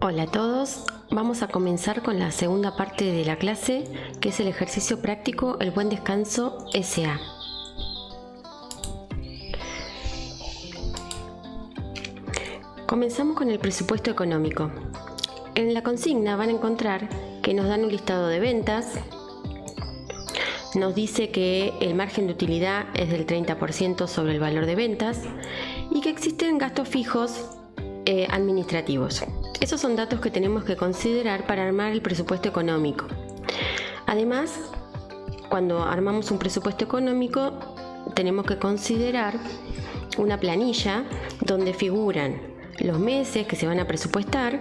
Hola a todos, vamos a comenzar con la segunda parte de la clase, que es el ejercicio práctico El Buen Descanso S.A. Comenzamos con el presupuesto económico. En la consigna van a encontrar que nos dan un listado de ventas, nos dice que el margen de utilidad es del 30% sobre el valor de ventas y que existen gastos fijos administrativos. Esos son datos que tenemos que considerar para armar el presupuesto económico. Además, cuando armamos un presupuesto económico, tenemos que considerar una planilla donde figuran los meses que se van a presupuestar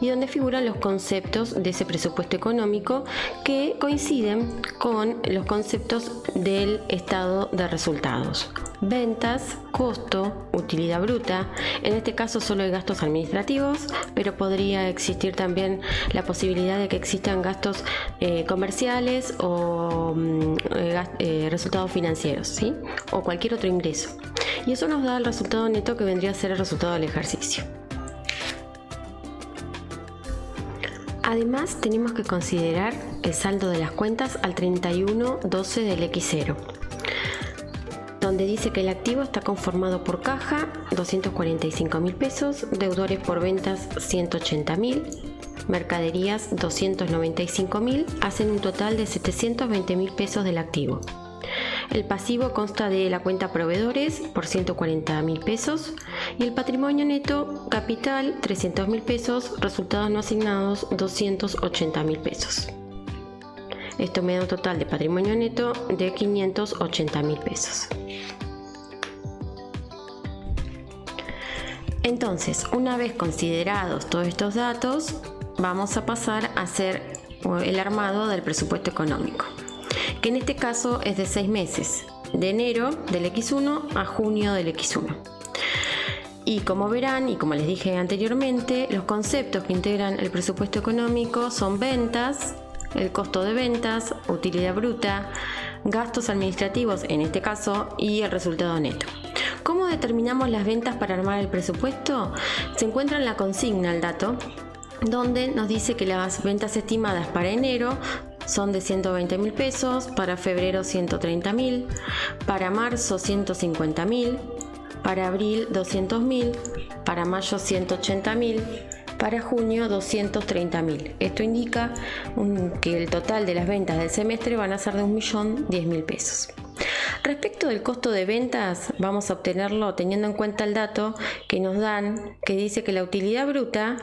y donde figuran los conceptos de ese presupuesto económico que coinciden con los conceptos del estado de resultados. Ventas, costo, utilidad bruta. En este caso solo hay gastos administrativos, pero podría existir también la posibilidad de que existan gastos comerciales o resultados financieros, ¿sí? O cualquier otro ingreso. Y eso nos da el resultado neto, que vendría a ser el resultado del ejercicio. Además, tenemos que considerar el saldo de las cuentas al 31/12 del X0, donde dice que el activo está conformado por caja, 245.000 pesos, deudores por ventas, 180.000, mercaderías, 295.000, hacen un total de 720.000 pesos del activo. El pasivo consta de la cuenta proveedores por 140.000 pesos y el patrimonio neto capital 300.000 pesos, resultados no asignados 280.000 pesos. Esto me da un total de patrimonio neto de 580.000 pesos. Entonces, una vez considerados todos estos datos, vamos a pasar a hacer el armado del presupuesto económico, que en este caso es de 6 meses, de enero del X1 a junio del X1. Y como verán, y como les dije anteriormente, los conceptos que integran el presupuesto económico son ventas, el costo de ventas, utilidad bruta, gastos administrativos en este caso y el resultado neto. ¿Cómo determinamos las ventas para armar el presupuesto? Se encuentra en la consigna el dato, donde nos dice que las ventas estimadas para enero son de 120.000 pesos, para febrero 130.000, para marzo 150.000, para abril 200.000, para mayo 180.000, para junio 230.000. Esto indica que el total de las ventas del semestre van a ser de 1.010.000 pesos. Respecto del costo de ventas, vamos a obtenerlo teniendo en cuenta el dato que nos dan, que dice que la utilidad bruta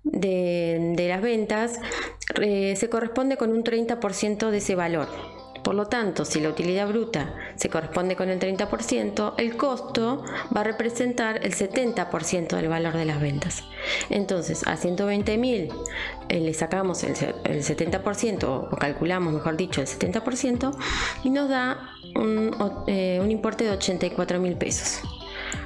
de las ventas se corresponde con un 30% de ese valor. Por lo tanto, si la utilidad bruta se corresponde con el 30%, el costo va a representar el 70% del valor de las ventas. Entonces, a 120.000 le sacamos el 70%, o calculamos, mejor dicho, el 70%, y nos da un importe de 84.000 pesos.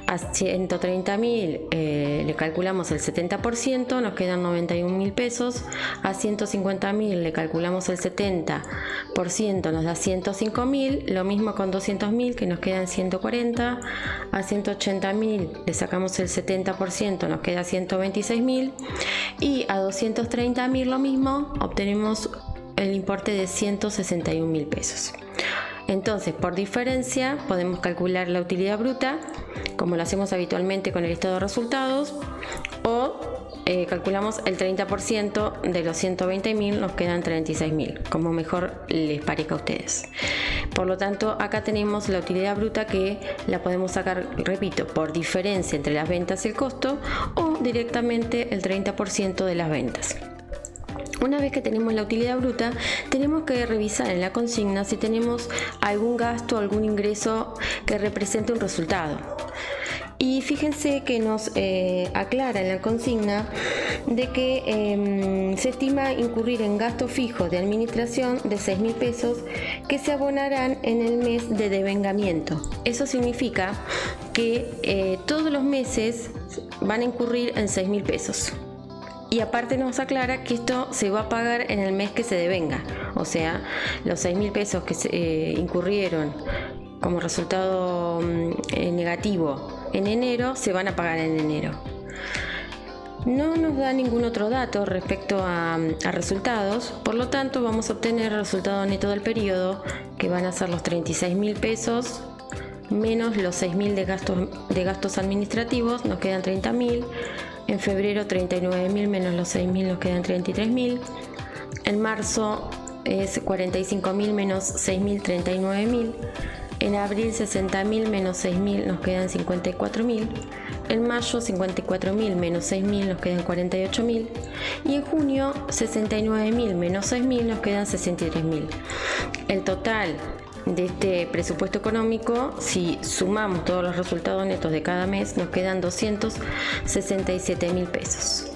A 130.000 le calculamos el 70%, nos quedan 91.000 pesos. A 150.000 le calculamos el 70%, nos da 105.000. Lo mismo con 200.000, que nos quedan 140. A 180.000 le sacamos el 70%, nos queda 126.000. Y a 230.000 lo mismo, obtenemos el importe de 161.000 pesos. Entonces, por diferencia, podemos calcular la utilidad bruta, como lo hacemos habitualmente con el estado de resultados, o calculamos el 30% de los 120.000, nos quedan 36.000, como mejor les parezca a ustedes. Por lo tanto, acá tenemos la utilidad bruta, que la podemos sacar, repito, por diferencia entre las ventas y el costo, o directamente el 30% de las ventas. Una vez que tenemos la utilidad bruta, tenemos que revisar en la consigna si tenemos algún gasto o algún ingreso que represente un resultado. Y fíjense que nos aclara en la consigna de que se estima incurrir en gastos fijos de administración de 6.000 pesos que se abonarán en el mes de devengamiento. Eso significa que todos los meses van a incurrir en 6.000 pesos. Y aparte nos aclara que esto se va a pagar en el mes que se devenga. O sea, los 6.000 pesos que se incurrieron como resultado negativo en enero se van a pagar en enero. No nos da ningún otro dato respecto a resultados, por lo tanto vamos a obtener el resultado neto del periodo, que van a ser los 36.000 pesos menos los 6.000 de gastos administrativos, nos quedan 30.000. En febrero 39.000 menos los 6.000 nos quedan 33.000. En marzo es 45.000 menos 6.000, 39.000. En abril 60.000 menos 6.000 nos quedan 54.000. En mayo 54.000 menos 6.000 nos quedan 48.000. Y en junio 69.000 menos 6.000 nos quedan 63.000. El total de este presupuesto económico, si sumamos todos los resultados netos de cada mes, nos quedan 267.000 pesos.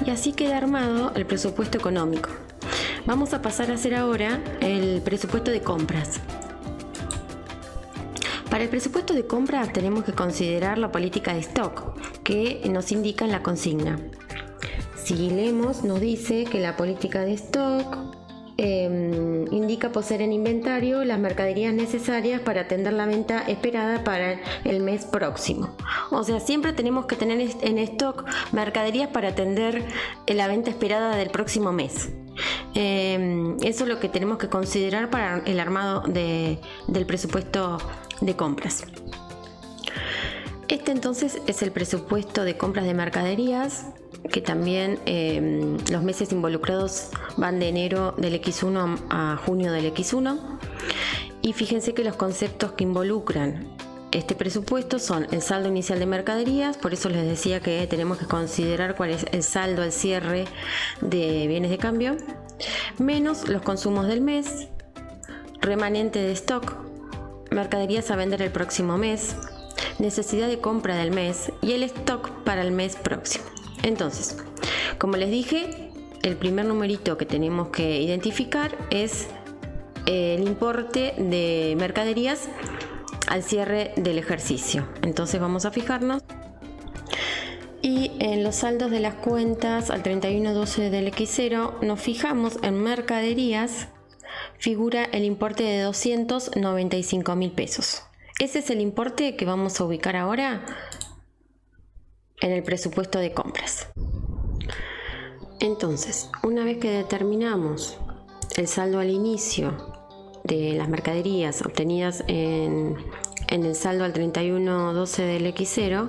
Y así queda armado el presupuesto económico. Vamos a pasar a hacer ahora el presupuesto de compras. Para el presupuesto de compras tenemos que considerar la política de stock que nos indica en la consigna. Si leemos, nos dice que la política de stock indica poseer en inventario las mercaderías necesarias para atender la venta esperada para el mes próximo. O sea, siempre tenemos que tener en stock mercaderías para atender la venta esperada del próximo mes. Eso es lo que tenemos que considerar para el armado del presupuesto de compras. Este entonces es el presupuesto de compras de mercaderías, que también los meses involucrados van de enero del X1 a junio del X1. Y fíjense que los conceptos que involucran este presupuesto son el saldo inicial de mercaderías, por eso les decía que tenemos que considerar cuál es el saldo al cierre de bienes de cambio, menos los consumos del mes, remanente de stock, mercaderías a vender el próximo mes, necesidad de compra del mes y el stock para el mes próximo. Entonces, como les dije, el primer numerito que tenemos que identificar es el importe de mercaderías al cierre del ejercicio. Entonces vamos a fijarnos. Y en los saldos de las cuentas al 31/12 del X0 nos fijamos en mercaderías, figura el importe de 295.000 pesos. Ese es el importe que vamos a ubicar ahora en el presupuesto de compras. Entonces, una vez que determinamos el saldo al inicio de las mercaderías obtenidas en el saldo al 31/12 del X0,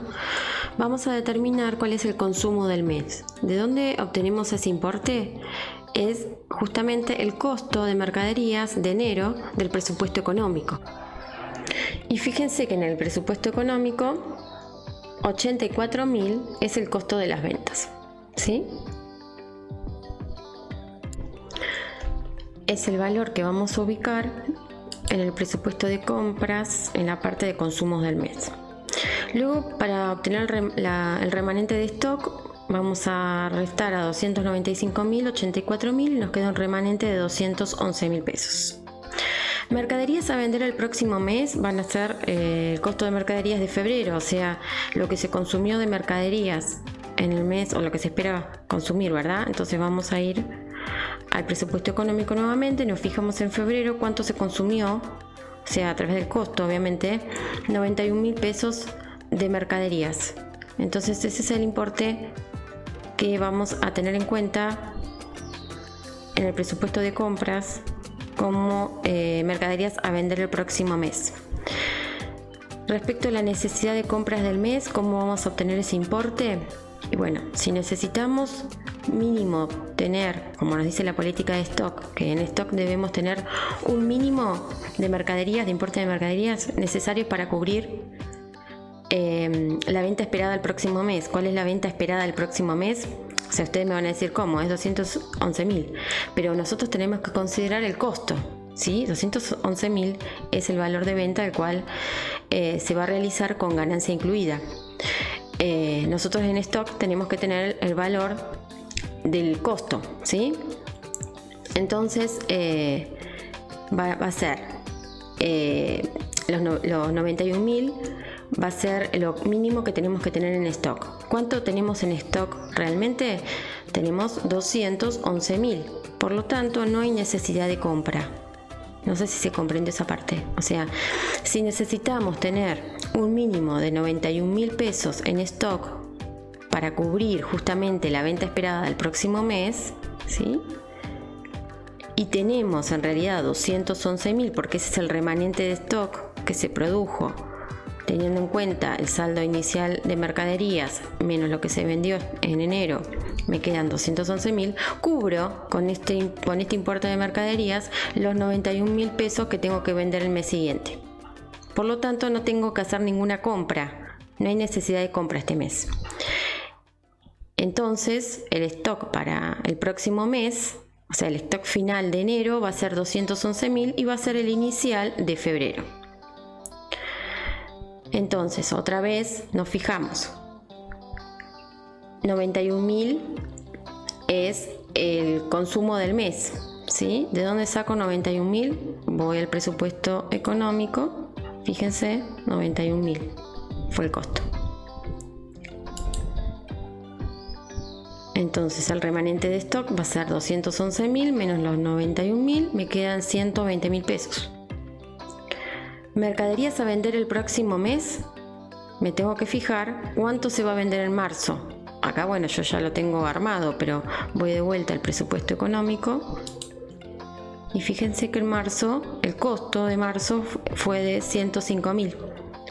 vamos a determinar cuál es el consumo del mes. ¿De dónde obtenemos ese importe? Es justamente el costo de mercaderías de enero del presupuesto económico. Y fíjense que en el presupuesto económico 84.000 es el costo de las ventas, ¿sí? Es el valor que vamos a ubicar en el presupuesto de compras en la parte de consumos del mes. Luego, para obtener el remanente de stock, vamos a restar a 295.000, 84.000 y nos queda un remanente de 211.000 pesos. Mercaderías a vender el próximo mes van a ser el costo de mercaderías de febrero, o sea, lo que se consumió de mercaderías en el mes o lo que se espera consumir, ¿verdad? Entonces vamos a ir al presupuesto económico nuevamente, nos fijamos en febrero cuánto se consumió, o sea, a través del costo, obviamente, 91.000 pesos de mercaderías. Entonces ese es el importe que vamos a tener en cuenta en el presupuesto de compras como mercaderías a vender el próximo mes. Respecto a la necesidad de compras del mes, ¿cómo vamos a obtener ese importe? Y bueno, si necesitamos mínimo tener, como nos dice la política de stock, que en stock debemos tener un mínimo de mercaderías, de importe de mercaderías necesarios para cubrir la venta esperada el próximo mes. ¿Cuál es la venta esperada el próximo mes? O sea, ustedes me van a decir cómo, es 211.000, pero nosotros tenemos que considerar el costo, ¿sí? 211.000 es el valor de venta el cual se va a realizar con ganancia incluida. Nosotros en stock tenemos que tener el valor del costo, ¿sí? Entonces va a ser los 91.000 va a ser lo mínimo que tenemos que tener en stock. ¿Cuánto tenemos en stock realmente? Tenemos 211.000, por lo tanto no hay necesidad de compra. No sé si se comprendió esa parte. O sea, si necesitamos tener un mínimo de 91.000 pesos en stock para cubrir justamente la venta esperada del próximo mes, ¿sí? Y tenemos en realidad 211.000 porque ese es el remanente de stock que se produjo teniendo en cuenta el saldo inicial de mercaderías menos lo que se vendió en enero, me quedan 211.000, cubro con este importe de mercaderías los 91.000 pesos que tengo que vender el mes siguiente. Por lo tanto, no tengo que hacer ninguna compra, no hay necesidad de compra este mes. Entonces, el stock para el próximo mes, o sea, el stock final de enero va a ser 211.000 y va a ser el inicial de febrero. Entonces, otra vez nos fijamos. 91.000 es el consumo del mes, ¿sí? ¿De dónde saco 91.000? Voy al presupuesto económico. Fíjense, 91.000 fue el costo. Entonces, el remanente de stock va a ser 211.000 menos los 91.000, me quedan 120.000 pesos. Mercaderías a vender el próximo mes, me tengo que fijar cuánto se va a vender en marzo. Acá, bueno, yo ya lo tengo armado, pero voy de vuelta al presupuesto económico. Y fíjense que en marzo, el costo de marzo fue de 105.000.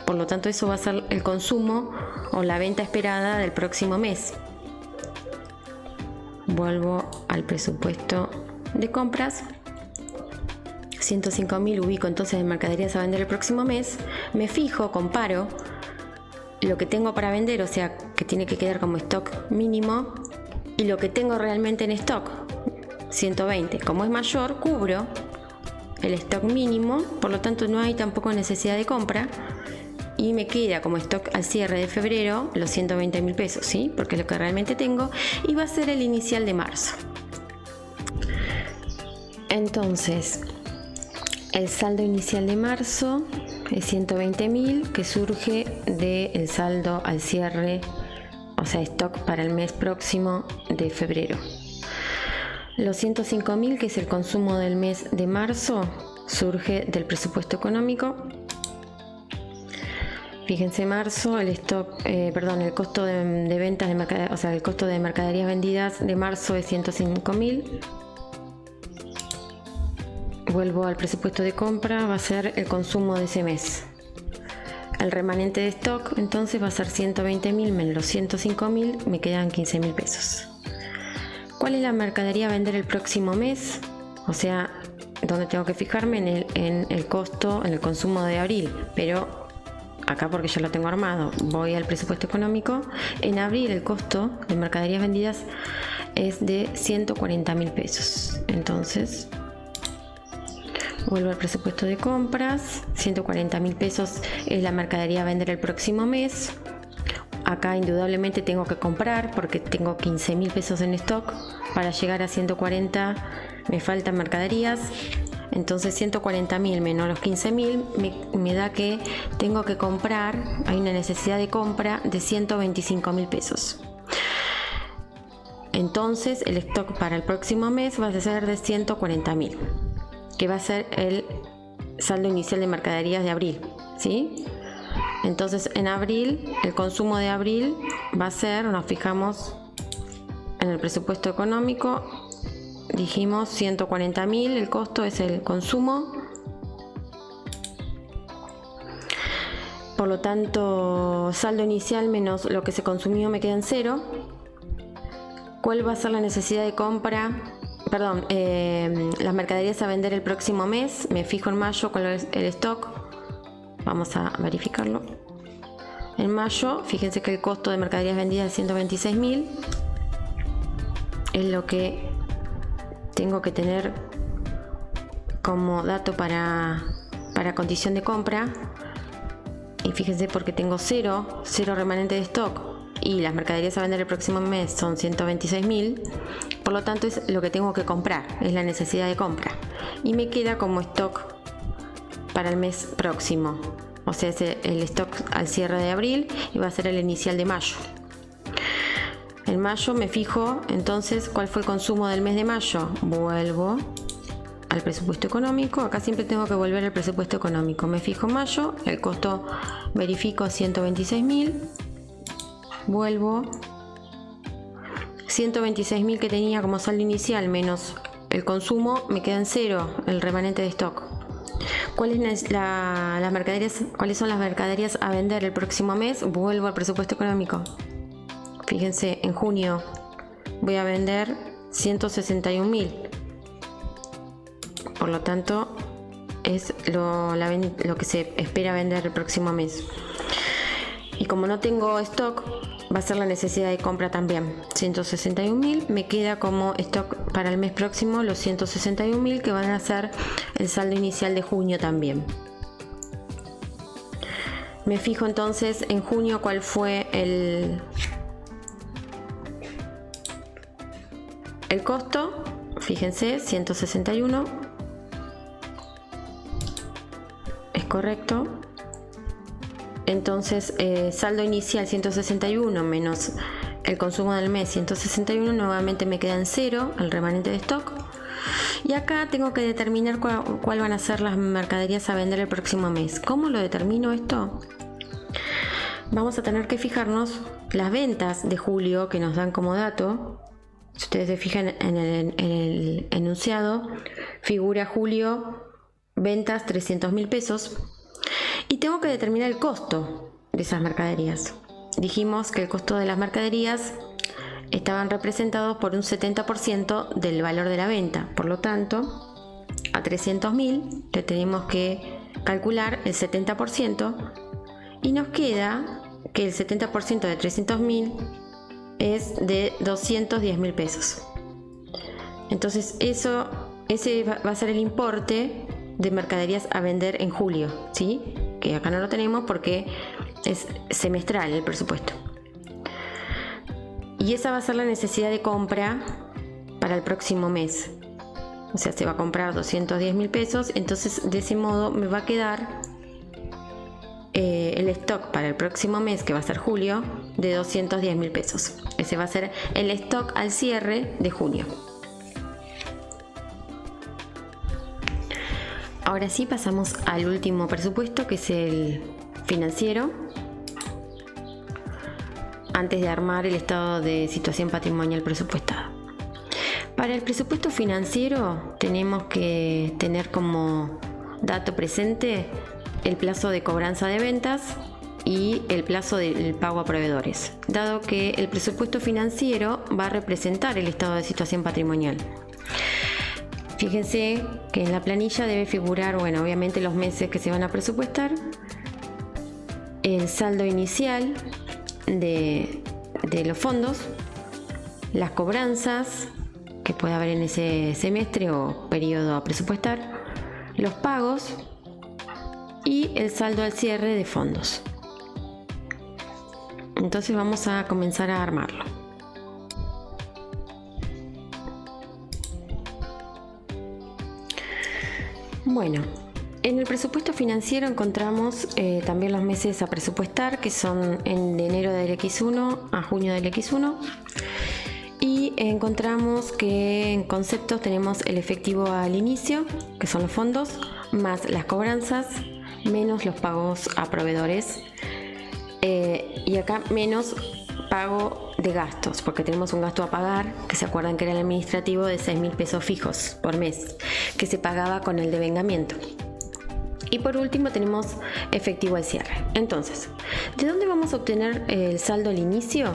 Por lo tanto, eso va a ser el consumo o la venta esperada del próximo mes. Vuelvo al presupuesto de compras. 105.000 ubico entonces en mercaderías a vender el próximo mes. Me fijo, comparo lo que tengo para vender, o sea, que tiene que quedar como stock mínimo, y lo que tengo realmente en stock, 120. Como es mayor, cubro el stock mínimo, por lo tanto no hay tampoco necesidad de compra, y me queda como stock al cierre de febrero los 120.000 pesos, ¿sí? Porque es lo que realmente tengo, y va a ser el inicial de marzo. Entonces, el saldo inicial de marzo es 120.000, que surge del saldo al cierre, o sea, stock para el mes próximo de febrero. Los 105.000, que es el consumo del mes de marzo, surge del presupuesto económico. Fíjense, marzo, el costo de ventas de mercaderías, o sea, el costo de mercaderías vendidas de marzo es 105.000. Vuelvo al presupuesto de compra, va a ser el consumo de ese mes. El remanente de stock entonces va a ser 120.000 menos los 105.000, me quedan 15.000 pesos. ¿Cuál es la mercadería a vender el próximo mes? O sea, donde tengo que fijarme en el costo, en el consumo de abril, pero acá porque yo lo tengo armado, voy al presupuesto económico. En abril el costo de mercaderías vendidas es de 140.000 pesos. Entonces, vuelvo al presupuesto de compras, 140.000 pesos es la mercadería a vender el próximo mes. Acá indudablemente tengo que comprar porque tengo 15.000 pesos en stock. Para llegar a 140 me faltan mercaderías. Entonces 140.000 menos los 15.000 me da que tengo que comprar, hay una necesidad de compra de 125.000 pesos. Entonces el stock para el próximo mes va a ser de 140.000. Que va a ser el saldo inicial de mercaderías de abril, ¿sí? Entonces, en abril, el consumo de abril va a ser, nos fijamos en el presupuesto económico, dijimos 140.000, el costo es el consumo. Por lo tanto, saldo inicial menos lo que se consumió me queda en cero. ¿Cuál va a ser la necesidad de compra? Las mercaderías a vender el próximo mes. Me fijo en mayo con el stock. Vamos a verificarlo. En mayo, fíjense que el costo de mercaderías vendidas es 126.000. Es lo que tengo que tener como dato para condición de compra. Y fíjense, porque tengo cero remanente de stock y las mercaderías a vender el próximo mes son 126.000, por lo tanto es lo que tengo que comprar, es la necesidad de compra, y me queda como stock para el mes próximo, o sea, es el stock al cierre de abril y va a ser el inicial de mayo. En mayo me fijo entonces cuál fue el consumo del mes de mayo, vuelvo al presupuesto económico. Acá siempre tengo que volver al presupuesto económico. Me fijo mayo, el costo verifico 126.000. Vuelvo. 126.000 que tenía como saldo inicial menos el consumo, me queda en cero el remanente de stock. ¿Cuáles son las mercaderías a vender el próximo mes? Vuelvo al presupuesto económico. Fíjense, en junio voy a vender 161.000. Por lo tanto, es lo que se espera vender el próximo mes. Y como no tengo stock, va a ser la necesidad de compra también. 161.000, me queda como stock para el mes próximo los 161.000 que van a ser el saldo inicial de junio también. Me fijo entonces en junio cuál fue el costo. Fíjense, 161. Es correcto. Entonces, saldo inicial 161 menos el consumo del mes 161, nuevamente me queda en cero el remanente de stock. Y acá tengo que determinar cuál van a ser las mercaderías a vender el próximo mes. ¿Cómo lo determino esto? Vamos a tener que fijarnos las ventas de julio que nos dan como dato. Si ustedes se fijan en el enunciado, figura julio, ventas 300.000 pesos. Y tengo que determinar el costo de esas mercaderías. Dijimos que el costo de las mercaderías estaban representados por un 70% del valor de la venta. Por lo tanto, a 300.000 le tenemos que calcular el 70% y nos queda que el 70% de 300.000 es de 210.000 pesos. Entonces ese va a ser el importe de mercaderías a vender en julio, ¿sí? Que acá no lo tenemos porque es semestral el presupuesto. Y esa va a ser la necesidad de compra para el próximo mes. O sea, se va a comprar 210.000 pesos, entonces de ese modo me va a quedar el stock para el próximo mes, que va a ser julio, de 210.000 pesos. Ese va a ser el stock al cierre de junio. Ahora sí pasamos al último presupuesto, que es el financiero, antes de armar el estado de situación patrimonial presupuestada. Para el presupuesto financiero tenemos que tener como dato presente el plazo de cobranza de ventas y el plazo del pago a proveedores, dado que el presupuesto financiero va a representar el estado de situación patrimonial. Fíjense que en la planilla debe figurar, obviamente los meses que se van a presupuestar, el saldo inicial de los fondos, las cobranzas que puede haber en ese semestre o periodo a presupuestar, los pagos y el saldo al cierre de fondos. Entonces vamos a comenzar a armarlo. Bueno, en el presupuesto financiero encontramos también los meses a presupuestar, que son de enero del X1 a junio del X1. Y encontramos que en conceptos tenemos el efectivo al inicio, que son los fondos, más las cobranzas, menos los pagos a proveedores. Y acá menos pago de gastos, porque tenemos un gasto a pagar, que se acuerdan que era el administrativo de 6.000 pesos fijos por mes, que se pagaba con el devengamiento. Y por último tenemos efectivo al cierre. Entonces, ¿de dónde vamos a obtener el saldo al inicio?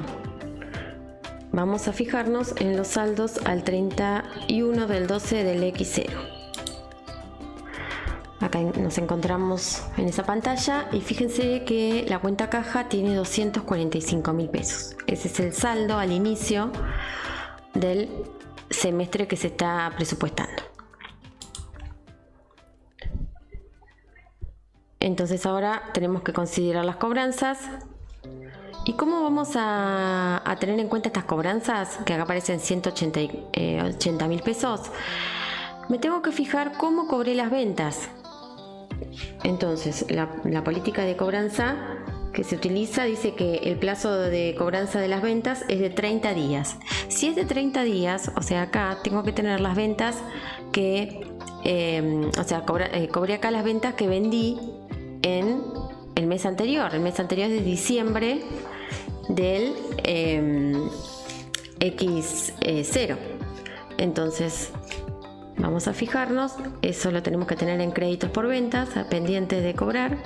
Vamos a fijarnos en los saldos al 31 del 12 del X0. Acá nos encontramos en esa pantalla y fíjense que la cuenta caja tiene 245.000 pesos. Ese es el saldo al inicio del semestre que se está presupuestando. Entonces ahora tenemos que considerar las cobranzas. ¿Y cómo vamos a tener en cuenta estas cobranzas? Que acá aparecen 180.000 pesos. Me tengo que fijar cómo cobré las ventas. Entonces, la política de cobranza que se utiliza dice que el plazo de cobranza de las ventas es de 30 días. Si es de 30 días, o sea, acá tengo que tener las ventas que cobré acá las ventas que vendí en el mes anterior. El mes anterior es de diciembre del X0. Entonces vamos a fijarnos, eso lo tenemos que tener en créditos por ventas, pendientes de cobrar.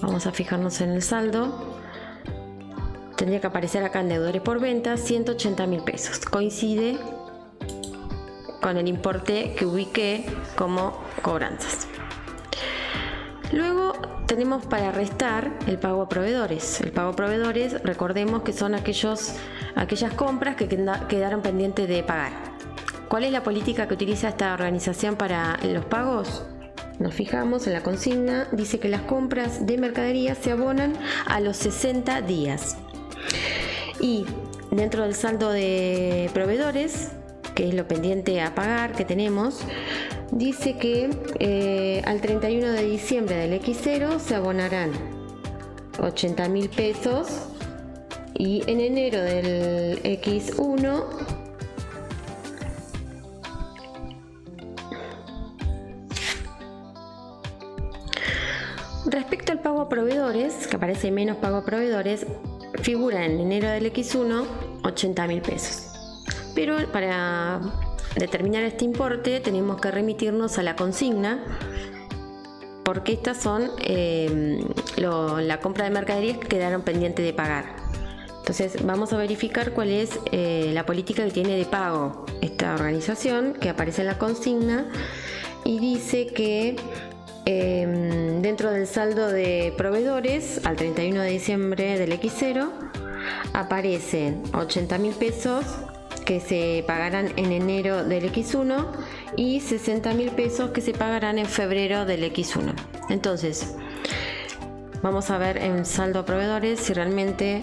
Vamos a fijarnos en el saldo. Tendría que aparecer acá en deudores por ventas 180.000 pesos. Coincide con el importe que ubiqué como cobranzas. Luego tenemos para restar el pago a proveedores. El pago a proveedores, recordemos que son aquellas compras que quedaron pendientes de pagar. ¿Cuál es la política que utiliza esta organización para los pagos? Nos fijamos en la consigna, dice que las compras de mercadería se abonan a los 60 días. Y dentro del saldo de proveedores, que es lo pendiente a pagar que tenemos, dice que al 31 de diciembre del X0 se abonarán 80.000 pesos y en enero del X1 respecto al pago a proveedores, que aparece menos pago a proveedores, figura en enero del X1 80.000 pesos. Pero para determinar este importe tenemos que remitirnos a la consigna, porque estas son la compra de mercaderías que quedaron pendientes de pagar. Entonces vamos a verificar cuál es la política que tiene de pago esta organización, que aparece en la consigna, y dice que dentro del saldo de proveedores al 31 de diciembre del X0 aparecen 80.000 pesos que se pagarán en enero del X1 y 60.000 pesos que se pagarán en febrero del X1. Entonces vamos a ver en saldo a proveedores si realmente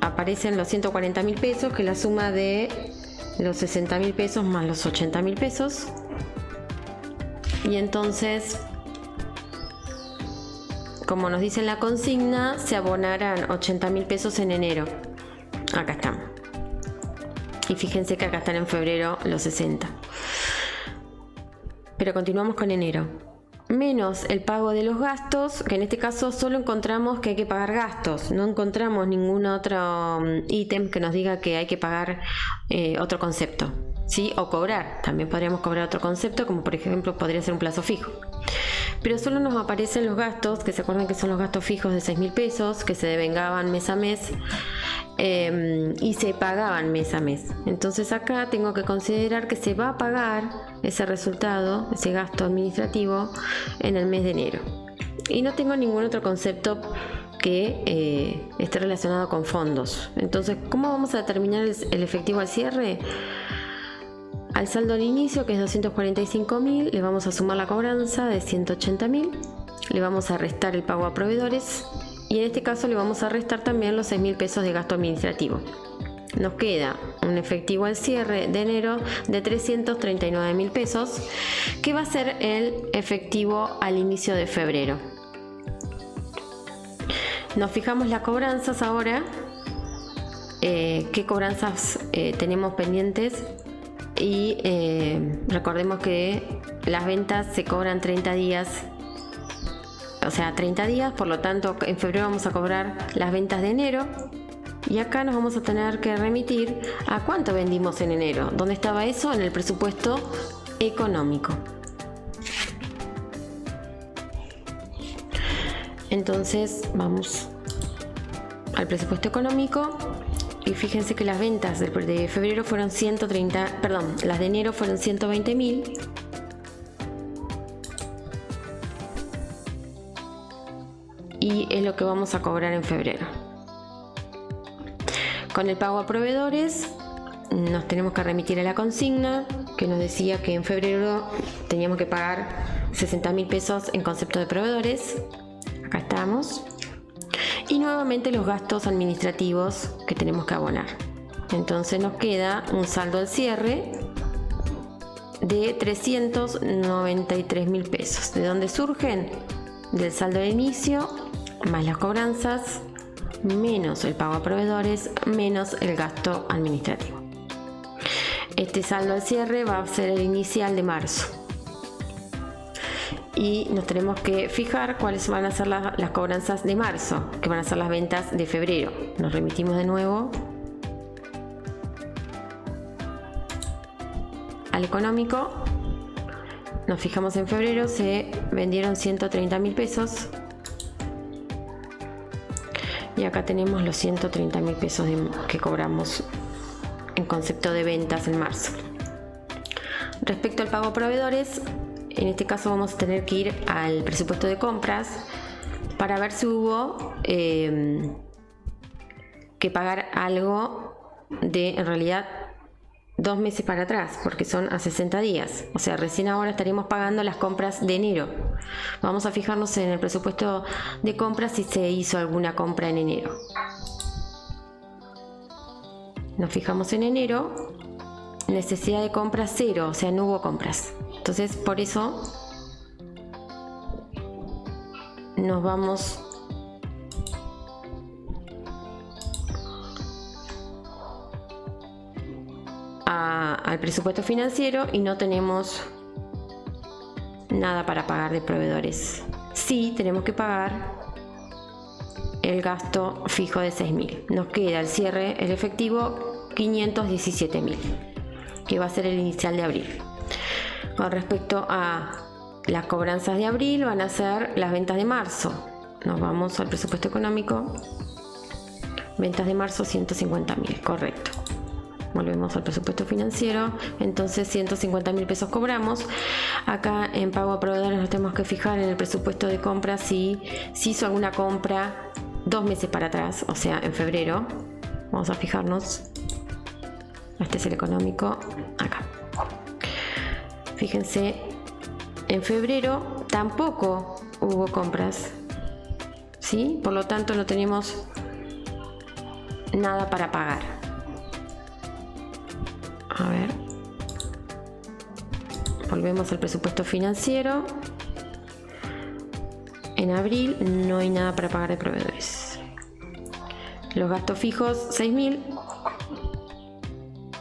aparecen los 140.000 pesos, que es la suma de los 60.000 pesos más los 80.000 pesos. Y entonces, como nos dice en la consigna, se abonarán 80.000 pesos en enero. Acá están. Y fíjense que acá están en febrero los 60. Pero continuamos con enero. Menos el pago de los gastos, que en este caso solo encontramos que hay que pagar gastos. No encontramos ningún otro ítem que nos diga que hay que pagar otro concepto. ¿Sí? O cobrar, también podríamos cobrar otro concepto, como por ejemplo podría ser un plazo fijo. Pero solo nos aparecen los gastos, que se acuerdan que son los gastos fijos de 6.000 pesos, que se devengaban mes a mes y se pagaban mes a mes. Entonces acá tengo que considerar que se va a pagar ese resultado, ese gasto administrativo, en el mes de enero. Y no tengo ningún otro concepto que esté relacionado con fondos. Entonces, ¿cómo vamos a determinar el efectivo al cierre? Al saldo al inicio, que es 245.000, le vamos a sumar la cobranza de 180.000, le vamos a restar el pago a proveedores y en este caso le vamos a restar también los 6.000 pesos de gasto administrativo. Nos queda un efectivo al cierre de enero de 339.000 pesos, que va a ser el efectivo al inicio de febrero. Nos fijamos las cobranzas ahora, qué cobranzas tenemos pendientes. Y recordemos que las ventas se cobran 30 días, o sea 30 días, por lo tanto en febrero vamos a cobrar las ventas de enero y acá nos vamos a tener que remitir a cuánto vendimos en enero. ¿Dónde estaba eso? En el presupuesto económico. Entonces vamos al presupuesto económico. Y fíjense que las ventas de febrero fueron las de enero fueron 120.000. Y es lo que vamos a cobrar en febrero. Con el pago a proveedores nos tenemos que remitir a la consigna que nos decía que en febrero teníamos que pagar 60.000 pesos en concepto de proveedores. Acá estamos. Y nuevamente los gastos administrativos que tenemos que abonar. Entonces nos queda un saldo al cierre de 393.000 pesos. ¿De dónde surgen? Del saldo de inicio, más las cobranzas, menos el pago a proveedores, menos el gasto administrativo. Este saldo al cierre va a ser el inicial de marzo. Y nos tenemos que fijar cuáles van a ser las cobranzas de marzo, que van a ser las ventas de febrero. Nos remitimos de nuevo al económico. Nos fijamos en febrero, se vendieron 130.000 pesos. Y acá tenemos los 130.000 pesos que cobramos en concepto de ventas en marzo. Respecto al pago a proveedores, en este caso vamos a tener que ir al presupuesto de compras para ver si hubo que pagar algo de, en realidad, 2 meses para atrás, porque son a 60 días. O sea, recién ahora estaríamos pagando las compras de enero. Vamos a fijarnos en el presupuesto de compras si se hizo alguna compra en enero. Nos fijamos en enero, necesidad de compra 0, o sea, no hubo compras. Entonces, por eso nos vamos al presupuesto financiero y no tenemos nada para pagar de proveedores. Sí, tenemos que pagar el gasto fijo de 6.000. Nos queda el cierre, el efectivo, 517.000, que va a ser el inicial de abril. Con respecto a las cobranzas de abril, van a ser las ventas de marzo. Nos vamos al presupuesto económico. Ventas de marzo, 150.000, correcto. Volvemos al presupuesto financiero. Entonces 150.000 pesos cobramos. Acá en pago a proveedores nos tenemos que fijar en el presupuesto de compra si hizo alguna compra 2 meses para atrás, o sea, en febrero. Vamos a fijarnos. Este es el económico. Acá. Fíjense, en febrero tampoco hubo compras, ¿sí? Por lo tanto no tenemos nada para pagar. A ver, volvemos al presupuesto financiero. En abril no hay nada para pagar de proveedores. Los gastos fijos, 6.000.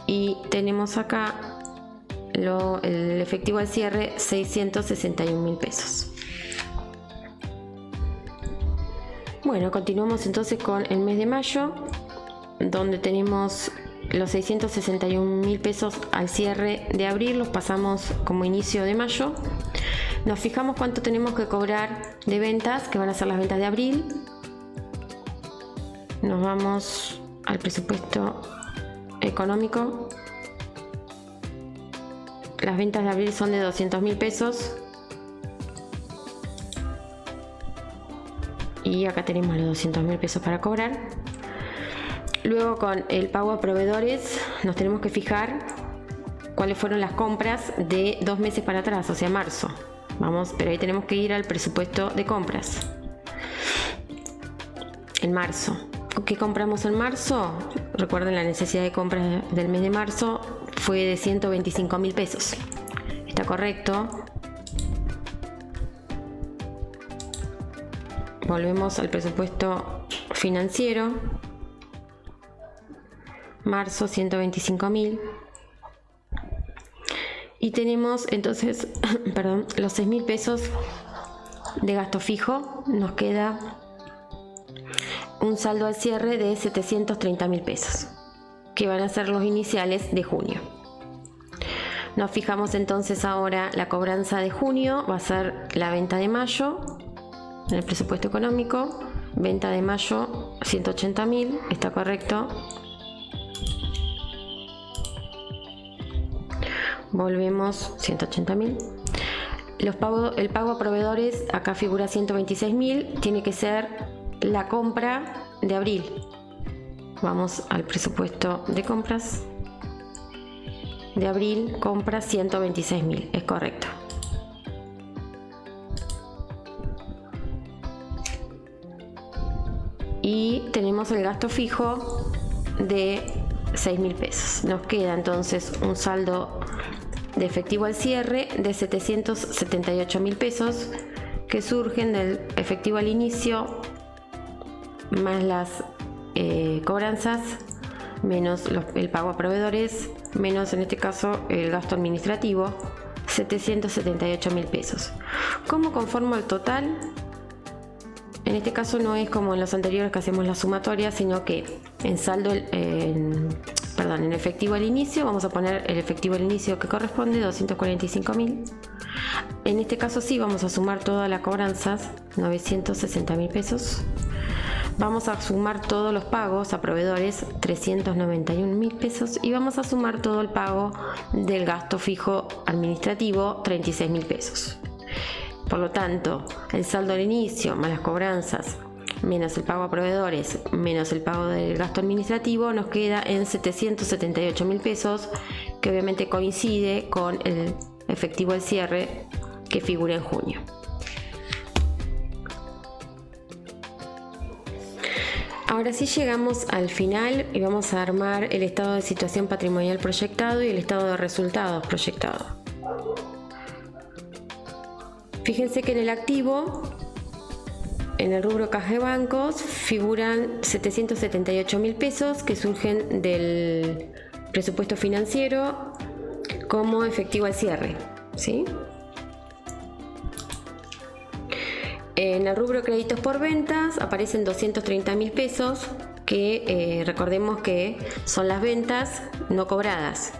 Y tenemos acá el efectivo al cierre, 661.000 pesos. Bueno, continuamos entonces con el mes de mayo, donde tenemos los 661.000 pesos al cierre de abril, los pasamos como inicio de mayo. Nos fijamos cuánto tenemos que cobrar de ventas, que van a ser las ventas de abril. Nos vamos al presupuesto económico. Las ventas de abril son de 200.000 pesos. Y acá tenemos los 200.000 pesos para cobrar. Luego, con el pago a proveedores, nos tenemos que fijar cuáles fueron las compras de 2 meses para atrás, o sea, marzo. Vamos, pero ahí tenemos que ir al presupuesto de compras. En marzo. ¿Qué compramos en marzo? Recuerden, la necesidad de compras del mes de marzo fue de 125.000 pesos. ¿Está correcto? Volvemos al presupuesto financiero. Marzo, 125.000. Y tenemos entonces, perdón, los 6.000 pesos de gasto fijo. Nos queda un saldo al cierre de 730.000 pesos, que van a ser los iniciales de junio. Nos fijamos entonces ahora la cobranza de junio, va a ser la venta de mayo, en el presupuesto económico. Venta de mayo, 180.000, ¿está correcto? Volvemos, 180.000. El pago a proveedores, acá figura 126.000, tiene que ser la compra de abril. Vamos al presupuesto de compras. De abril, compra 126.000, es correcto. Y tenemos el gasto fijo de 6.000 pesos. Nos queda entonces un saldo de efectivo al cierre de 778.000 pesos, que surgen del efectivo al inicio más las cobranzas menos el pago a proveedores, menos en este caso el gasto administrativo, 778.000 pesos. ¿Cómo conformo el total? En este caso no es como en los anteriores que hacemos la sumatoria, sino que en en efectivo al inicio vamos a poner el efectivo al inicio que corresponde, 245.000. En este caso sí vamos a sumar todas las cobranzas, 960.000 pesos. Vamos a sumar todos los pagos a proveedores, 391.000 pesos. Y vamos a sumar todo el pago del gasto fijo administrativo, 36.000 pesos. Por lo tanto, el saldo al inicio más las cobranzas menos el pago a proveedores menos el pago del gasto administrativo nos queda en 778.000 pesos, que obviamente coincide con el efectivo al cierre que figura en junio. Ahora sí llegamos al final y vamos a armar el estado de situación patrimonial proyectado y el estado de resultados proyectado. Fíjense que en el activo, en el rubro caja de bancos, figuran 778.000 pesos que surgen del presupuesto financiero como efectivo al cierre, ¿sí? En el rubro créditos por ventas aparecen 230.000 pesos que recordemos que son las ventas no cobradas.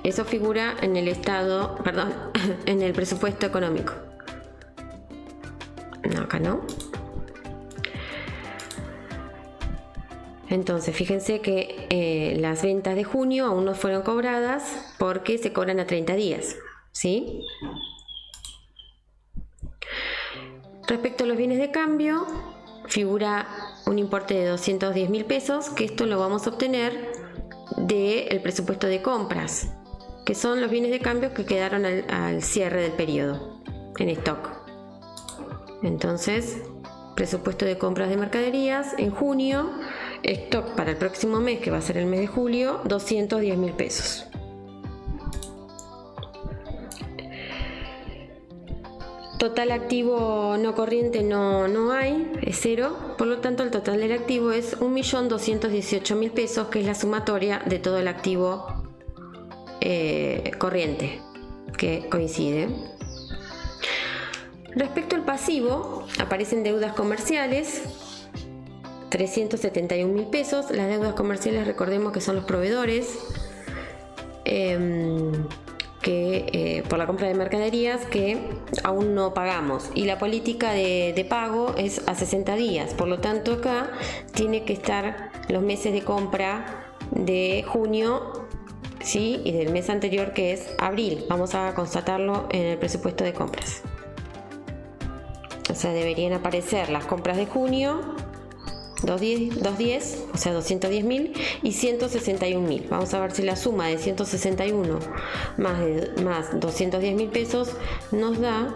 Eso figura en el en el presupuesto económico. No, acá no. Entonces, fíjense que las ventas de junio aún no fueron cobradas porque se cobran a 30 días, ¿sí? Respecto a los bienes de cambio, figura un importe de 210.000 pesos, que esto lo vamos a obtener del presupuesto de compras, que son los bienes de cambio que quedaron al cierre del periodo en stock. Entonces, presupuesto de compras de mercaderías en junio, stock para el próximo mes, que va a ser el mes de julio, 210.000 pesos. Total activo no corriente no hay, es cero, por lo tanto el total del activo es 1.218.000 pesos, que es la sumatoria de todo el activo corriente que coincide. Respecto al pasivo, aparecen deudas comerciales, 371.000 pesos. Las deudas comerciales, recordemos que son los proveedores por la compra de mercaderías que aún no pagamos, y la política de pago es a 60 días, por lo tanto acá tiene que estar los meses de compra de junio, ¿sí? Y del mes anterior, que es abril. Vamos a constatarlo en el presupuesto de compras. O sea, deberían aparecer las compras de junio, 210, o sea 210.000 y 161.000. Vamos a ver si la suma de 161 más 210.000 pesos nos da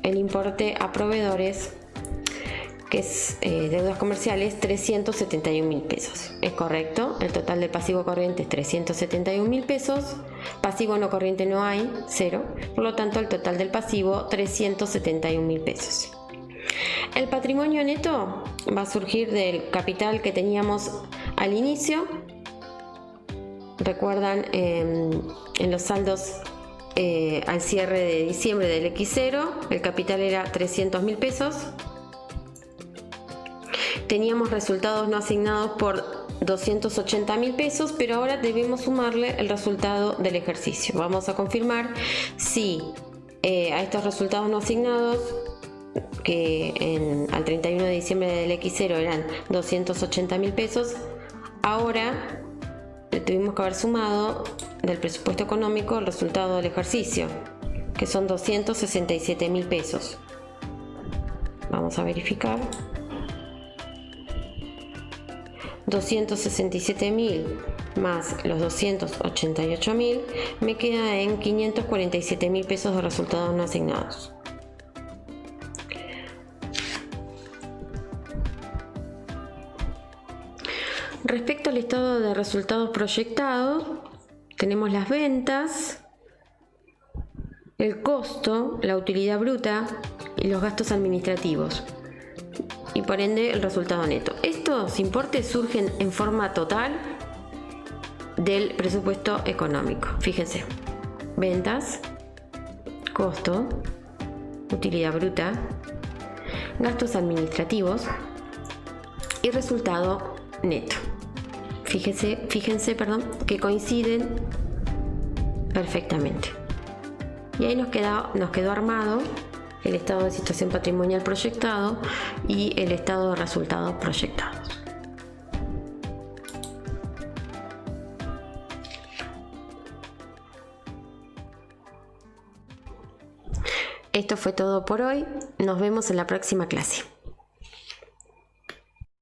el importe a proveedores, que es deudas comerciales, 371.000 pesos. Es correcto, el total del pasivo corriente es 371.000 pesos, pasivo no corriente no hay, cero, por lo tanto el total del pasivo 371.000 pesos. El patrimonio neto va a surgir del capital que teníamos al inicio. Recuerdan en los saldos al cierre de diciembre del X0, el capital era 300.000 pesos. Teníamos resultados no asignados por 280.000 pesos, pero ahora debemos sumarle el resultado del ejercicio. Vamos a confirmar si a estos resultados no asignados, que al 31 de diciembre del X0 eran 280.000 pesos, ahora le tuvimos que haber sumado del presupuesto económico el resultado del ejercicio, que son 267.000 pesos. Vamos a verificar. 267.000 más los 288.000 me queda en 547.000 pesos de resultados no asignados. Respecto al estado de resultados proyectados, tenemos las ventas, el costo, la utilidad bruta y los gastos administrativos, y por ende el resultado neto. Estos importes surgen en forma total del presupuesto económico. Fíjense, ventas, costo, utilidad bruta, gastos administrativos y resultado neto. Fíjense, que coinciden perfectamente. Y ahí nos quedó armado el estado de situación patrimonial proyectado y el estado de resultados proyectados. Esto fue todo por hoy. Nos vemos en la próxima clase.